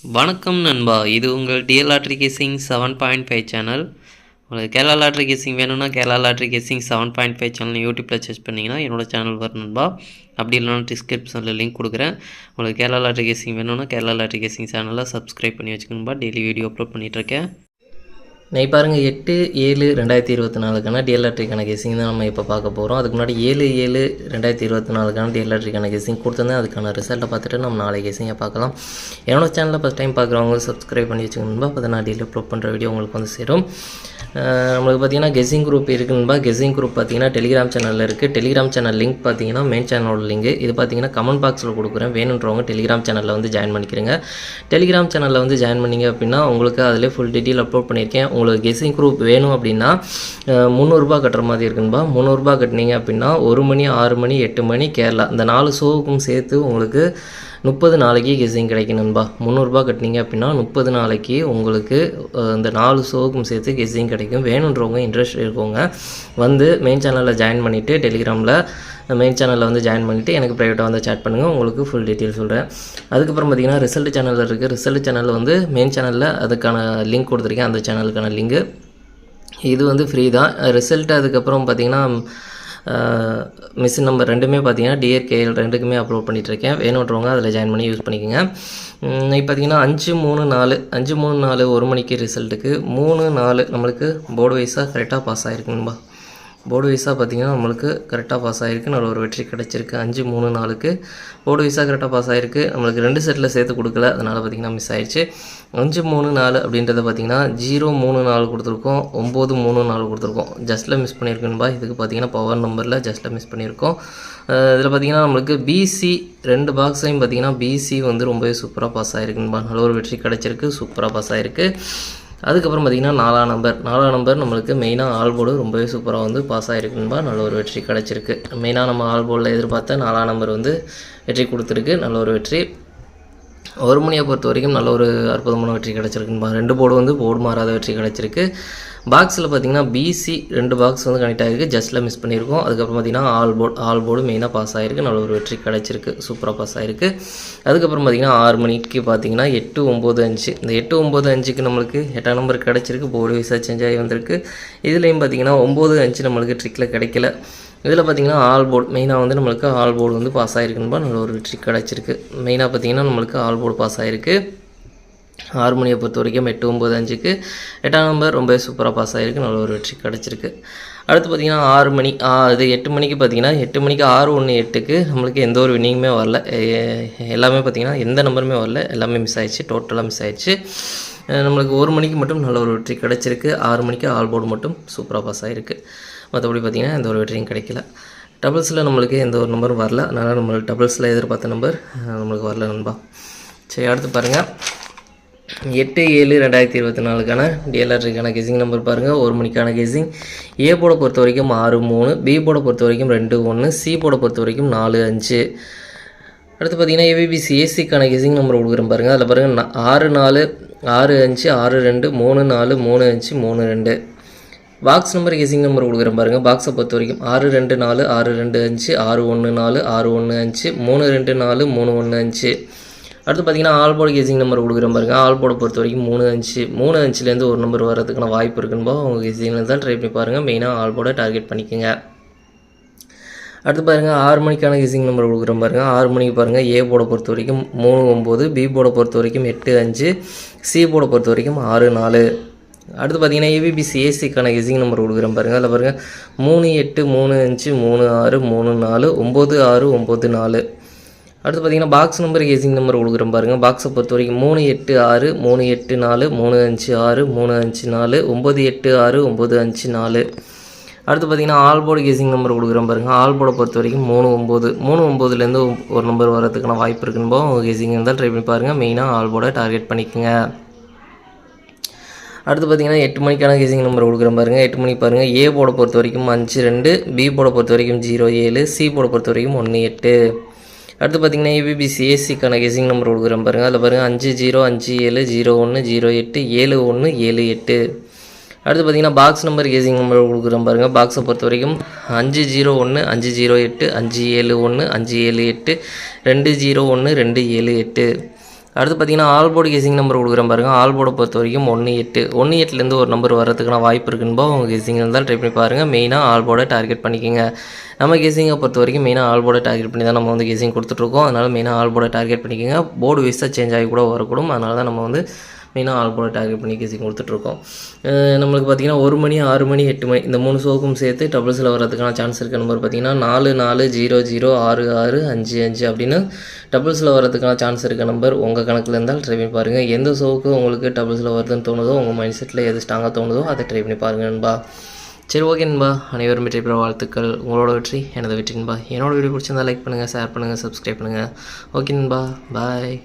வணக்கம் நண்பா, இது உங்கள் டிஎல் லாட்ரி கேசிங் 7.5 சேனல். உங்களுக்கு கேரளா லாட்ரி கேசிங் வேணும்னா கேரளா லாட்ரி கேசிங் 7.5 சேனல் யூடியூப்பில் சர்ச் பண்ணிங்கன்னா என்னோடய சேனல் வரும் நண்பா. அப்படி இல்லைனா டிஸ்கிரிப்ஷனில் லிங்க் கொடுக்குறேன். உங்களுக்கு கேரளா லாட்ரி கேசிங் வேணும்னா கேரளா லாட்ரி கேசிங் சேனலில் சப்ஸ்கிரைப் பண்ணி வச்சுக்கணும்பா. டெய்லி வீடியோ அப்லோட் பண்ணிகிட்ருக்கேன். நை பாருங்கள், 8/7/2024க்கான டிஎல் லாட்ரிக்கான கெஸிங் தான் நம்ம இப்போ பார்க்க போகிறோம். அதுக்கு முன்னாடி 7/7/2024க்கான டிஎல் லாட்ரிக்கான கெஸிங் கொடுத்துருந்தேன். அதுக்கான ரிசல்ட்டை பார்த்துட்டு நம்ம நாளை கெஸிங்கை பார்க்கலாம். என்னோட சேனலில் ஃபஸ்ட் டைம் பார்க்குறவங்க சப்ஸ்கிரைப் பண்ணி வச்சுக்கணும்பா. அப்போ தான் நான் டெய்லி அப்லோட் பண்ணுற வீடியோ உங்களுக்கு வந்து சேரும். நம்மளுக்கு பார்த்தீங்கன்னா கெஸிங் குரூப் இருக்குதுன்பா. கெஸிங் குரூப் பார்த்தீங்கன்னா டெலிகிராம் சேனலில் இருக்குது. டெலிகிராம் சேனல் லிங்க் பார்த்தீங்கன்னா மெயின் சேனலோட லிங்க் இது பார்த்தீங்கன்னா கமெண்ட் பாக்ஸில் கொடுக்குறேன். வேணுன்றவங்க டெலிகிராம் சேனலில் வந்து ஜாயின் பண்ணிக்கிறேங்க. டெலிகிராம் சேனலில் வந்து ஜாயின் பண்ணிங்க அப்படின்னா உங்களுக்கு அதிலே ஃபுல் டீட்டெயில் அப்லோட் பண்ணியிருக்கேன். உங்களுக்கு கெஸிங் குரூப் வேணும் அப்படின்னா 300 கட்டுற மாதிரி இருக்குன்பா. 300 கட்டினீங்க அப்படின்னா 1 மணி 6 மணி 8 மணி கேரளா இந்த 4 ஷோவுக்கும் சேர்த்து உங்களுக்கு 30 நாளைக்கு கெஸிங் கிடைக்கணும்பா. 300 கட்டினீங்க அப்படின்னா 30 நாளைக்கு உங்களுக்கு இந்த 4 ஷோவுக்கும் சேர்த்து கெஸிங் கிடைக்கும். வேணுன்றவங்க இன்ட்ரெஸ்ட் இருக்கவங்க வந்து மெயின் சேனலில் ஜாயின் பண்ணிவிட்டு டெலிகிராமில் மெயின் சேனலில் வந்து ஜாயின் பண்ணிவிட்டு எனக்கு ப்ரைவேட்டாக வந்து சேட் பண்ணுங்கள். உங்களுக்கு ஃபுல் டீட்டெயில் சொல்கிறேன். அதுக்கப்புறம் பார்த்திங்கன்னா ரிசல்ட் சேனலில் இருக்குது. ரிசல்ட் சேனலில் வந்து மெயின் சேனலில் அதுக்கான லிங்க் கொடுத்துருக்கேன். அந்த சேனலுக்கான லிங்க்கு இது வந்து ஃப்ரீ தான். ரிசல்ட்டு அதுக்கப்புறம் பார்த்திங்கன்னா மிஷின் நம்பர் ரெண்டுமே பார்த்தீங்கன்னா டிஆர்கேஎல் ரெண்டுக்குமே அப்லோட் பண்ணிகிட்ருக்கேன். வேணுன்றவங்க அதில் ஜாயின் பண்ணி யூஸ் பண்ணிக்கோங்க. இப்போ பார்த்தீங்கன்னா 5/3/4 1 மணிக்கு ரிசல்ட்டுக்கு 3/4 நம்மளுக்கு போர்டு வைஸாக கரெக்டாக பாஸ் ஆகிருக்குன்பா. போர்டு வைஸாக பார்த்திங்கன்னா நம்மளுக்கு கரெக்டாக பாஸ் ஆகிருக்கு. நல்ல ஒரு வெற்றி கிடச்சிருக்கு. 5/3/4க்கு போர்டு வைஸாக கரெக்டாக பாஸ் ஆகிருக்கு. நம்மளுக்கு 2 செட்டில் சேர்த்து கொடுக்கல, அதனால் பார்த்திங்கன்னா மிஸ் ஆயிடுச்சு. 5/3/4 அப்படின்றத பார்த்திங்கன்னா 0/3/4 கொடுத்துருக்கோம், 9/3/4 கொடுத்துருக்கோம். ஜஸ்ட்டில் மிஸ் பண்ணியிருக்குன்பா. இதுக்கு பார்த்திங்கன்னா பவர் நம்பரில் ஜஸ்ட்டில் மிஸ் பண்ணியிருக்கோம். இதில் பார்த்திங்கன்னா நம்மளுக்கு பிசி 2 பாக்ஸையும் பார்த்திங்கன்னா பிசி வந்து ரொம்பவே சூப்பராக பாஸ் ஆகிருக்குன்பா. நல்ல ஒரு வெற்றி கிடச்சிருக்கு. சூப்பராக பாஸ் ஆகிருக்கு. அதுக்கப்புறம் பார்த்திங்கன்னா 4ஆம் நம்பர் நம்மளுக்கு மெயினாக ஆல் போர்டு ரொம்பவே சூப்பராக வந்து பாஸ் ஆகிருக்குன்பா. நல்ல ஒரு வெற்றி கிடச்சிருக்கு. மெயினாக நம்ம ஆல் போர்டில் எதிர்பார்த்த 4ஆம் நம்பர் வந்து வெற்றி கொடுத்துருக்கு. நல்ல ஒரு வெற்றி. 1 மணியை பொறுத்த வரைக்கும் நல்ல ஒரு அற்புதமான வெற்றி கிடச்சிருக்குன்பா. 2 போர்டு வந்து போர்டு மாறாத வெற்றி கிடச்சிருக்கு. பாக்ஸில் பார்த்திங்கன்னா பிசி 2 பாக்ஸ் வந்து கனெக்ட் ஆகிருக்கு. ஜஸ்ட்டில் மிஸ் பண்ணியிருக்கோம். அதுக்கப்புறம் பார்த்திங்கன்னா ஆல் போர்டு மெயினாக பாஸ் ஆகிருக்கு. நல்ல ஒரு வெற்றி கிடச்சிருக்கு. சூப்பராக பாஸ் ஆகிருக்கு. அதுக்கப்புறம் பார்த்திங்கன்னா 6 மணிக்கு பார்த்திங்கன்னா 8/9/5 இந்த 8/9/5க்கு நம்மளுக்கு 8ஆம் நம்பர் கிடச்சிருக்கு. போர்டு வைஸாக சேஞ்ச் ஆகி வந்திருக்கு. இதுலேயும் பார்த்திங்கன்னா 9/5 நம்மளுக்கு ட்ரிக்கில் கிடைக்கல. இதில் பார்த்திங்கன்னா ஆல் போர்டு மெயினாக வந்து நம்மளுக்கு ஆல் போர்டு வந்து பாஸ் ஆகிருக்குன்பா. நல்ல ஒரு வெற்றி கிடச்சிருக்கு. மெயினாக பார்த்திங்கன்னா நம்மளுக்கு ஆல் போர்டு பாஸ் ஆகிருக்கு. 6 மணியை பொறுத்த வரைக்கும் 8/9/5க்கு 8ஆம் நம்பர் ரொம்ப சூப்பராக பாஸ் ஆகிருக்கு. நல்ல ஒரு வெற்றி கிடச்சிருக்கு. அடுத்து பார்த்திங்கன்னா 6 மணி இது 8 மணிக்கு பார்த்திங்கன்னா 8 மணிக்கு 6/1/8க்கு நம்மளுக்கு எந்த ஒரு வின்னிங்குமே வரல. எல்லாமே பார்த்திங்கன்னா எந்த நம்பருமே வரல. எல்லாமே மிஸ் ஆயிடுச்சு. டோட்டலாக மிஸ் ஆயிடுச்சு. நம்மளுக்கு 1 மணிக்கு மட்டும் நல்ல ஒரு வெற்றி கிடச்சிருக்கு. 6 மணிக்கு ஆல் போர்டு மட்டும் சூப்பராக பாஸ் ஆகிருக்கு. மற்றபடி பார்த்திங்கன்னா எந்த ஒரு வெற்றியும் கிடைக்கல. டபுள்ஸில் நம்மளுக்கு எந்த ஒரு நம்பரும் வரல. அதனால் நம்மளுக்கு டபுள்ஸில் எதிர்பார்த்த நம்பர் நம்மளுக்கு வரல நண்பா. சரி, அடுத்து பாருங்கள் 8/7/2024க்கான டிஎல் லாட்ரிக்கான கெஸிங் நம்பர் பாருங்கள். 1 மணிக்கான கெஸிங் ஏ போர்டை பொறுத்த வரைக்கும் 6/3, பி போர்டை பொறுத்த வரைக்கும் 2/1, சி போர்டை பொறுத்த வரைக்கும் 4/5. அடுத்து பார்த்திங்கன்னா ஏபிபிசி ஏசிக்கான கெஸிங் நம்பர் கொடுக்குறேன் பாருங்கள். அதில் பாருங்கள் 6/4 6/5 6/2 3/4 3/5 3/2. பாக்ஸ் நம்பர் கெஸிங் நம்பர் கொடுக்குறேன் பாருங்கள். பாக்ஸை பொறுத்த வரைக்கும் 6/2/4 6/2/5 6/1/4 6/1/5 3/2/4 3/1/5. அடுத்து பார்த்திங்கன்னா ஆல் போர்டு கெஸிங் நம்பர் கொடுக்குறேன் பாருங்கள். ஆல் போர்டை பொறுத்த வரைக்கும் 3/5 3/5லேருந்து ஒரு நம்பர் வரதுக்கான வாய்ப்பு இருக்குன்பா. உங்கள் கெஸிங்கில் தான் ட்ரை பண்ணி பாருங்கள். மெயினாக ஆல் போர்டை டார்கெட் பண்ணிக்கோங்க. அடுத்து பாருங்கள் 6 மணிக்கான கெஸிங் நம்பர் கொடுக்குறேன் பாருங்கள். 6 மணிக்கு பாருங்கள் ஏ போர்டை பொறுத்த வரைக்கும் 3/9, பி போர்டை பொறுத்த வரைக்கும் 8/5, சி போர்டை பொறுத்த வரைக்கும் 6/4. அடுத்து பார்த்திங்கன்னா ஏபிபிசி ஏசிக்கான கெஸிங் நம்பர் கொடுக்குறேன் பாருங்கள். அதில் பாருங்கள் 3/8 3/5 3/6 3/4 9/6 9/4. அடுத்து பார்த்திங்கன்னா பாக்ஸ் நம்பர் கெஸிங் நம்பர் கொடுக்குறேன் பாருங்கள். பாக்ஸை பொறுத்த வரைக்கும் 3/8 6 3/8 4 3/5 6 3/5 4 9/8 6 9/5 4. அடுத்து பார்த்திங்கன்னா ஆல் போர்டு கெஸிங் நம்பர் கொடுக்குறேன் பாருங்கள். ஆல் போர்டை பொறுத்த வரைக்கும் 3/9 ஒரு நம்பர் வரதுக்கான வாய்ப்பு இருக்குன்பா. உங்கள் கெஸிங் இருந்தால் ட்ரை பண்ணி பாருங்கள். மெயினாக ஆல் போர்டை டார்கெட் பண்ணிக்கோங்க. அடுத்து பார்த்திங்கன்னா 8 மணிக்கான கெஸிங் நம்பர் கொடுக்குறேன் பாருங்கள். 8 மணிக்கு பாருங்கள் ஏ போர்டை பொறுத்த வரைக்கும் 5/2, பி போர்டை பொறுத்த வரைக்கும் 0/7, சி போர்டை பொறுத்த வரைக்கும் 1/8. அடுத்து பார்த்திங்கன்னா ஏபிபிசி ஏசிக்கான கெஸிங் நம்பர் கொடுக்குறேன் பாருங்கள். அதில் பாருங்கள் 50 57 01 08 71 78. அடுத்து பார்த்திங்கன்னா பாக்ஸ் நம்பர் கெஸிங் நம்பர் கொடுக்குறேன் பாருங்கள். பாக்ஸை பொறுத்த வரைக்கும் 501 508 571 578 201 278. அடுத்து பார்த்தீங்கன்னா ஆல் போர்டு கெஸிங் நம்பர் கொடுக்குறேன் பாருங்கள். ஆல் போர்டை பொறுத்த வரைக்கும் 1-8 ஒரு நம்பர் வரதுக்கான வாய்ப்பு இருக்குன்பா. உங்கள் கெஸிங் இருந்தால் ட்ரை பண்ணி பாருங்கள். மெயினாக ஆல் போர்டை டார்கெட் பண்ணிக்கோங்க. நம்ம கெஸிங்கை பொறுத்த வரைக்கும் மெயினாக ஆல் போர்டை டார்கெட் பண்ணி தான் நம்ம வந்து கெஸிங் கொடுத்துட்ருக்கோம். அதனால் மெயினாக ஆல் போர்டை டார்கெட் பண்ணிக்கோங்க. போர்டு வைஸாக சேஞ்ச் ஆகி கூட வரக்கூடும். அதனால தான் நம்ம வந்து மெயினாக ஆல் போர்டை டார்கெட் பண்ணி கெஸிங் கொடுத்துட்ருக்கோம். நம்மளுக்கு பார்த்திங்கன்னா 1 மணி 6 மணி 8 மணி இந்த 3 ஷோக்கும் சேர்த்து டபுள்ஸில் வரதுக்கான சான்ஸ் இருக்க நம்பர் பார்த்திங்கன்னா 44006655 அப்படின்னு டபுள்ஸில் வரதுக்கான சான்ஸ் இருக்க நம்பர் உங்கள் கணக்கில் இருந்தால் ட்ரை பண்ணி பாருங்கள். எந்த ஷோவுக்கு உங்களுக்கு டபுள்ஸில் வருதுன்னு தோணுதோ, உங்கள் மைண்ட் செட்டில் எது ஸ்ட்ராங்காக தோணுதோ அதை ட்ரை பண்ணி பாருங்கள் நண்பா. சரி, ஓகே நண்பா. அனைவரும் வெற்றி பெற வாழ்த்துக்கள். உங்களோட வெற்றி எனது வெற்றி நண்பா. என்னோட வீடியோ பிடிச்சிருந்தால் லைக் பண்ணுங்கள், ஷேர் பண்ணுங்கள், சப்ஸ்கிரைப் பண்ணுங்கள். ஓகே நண்பா, பாய்.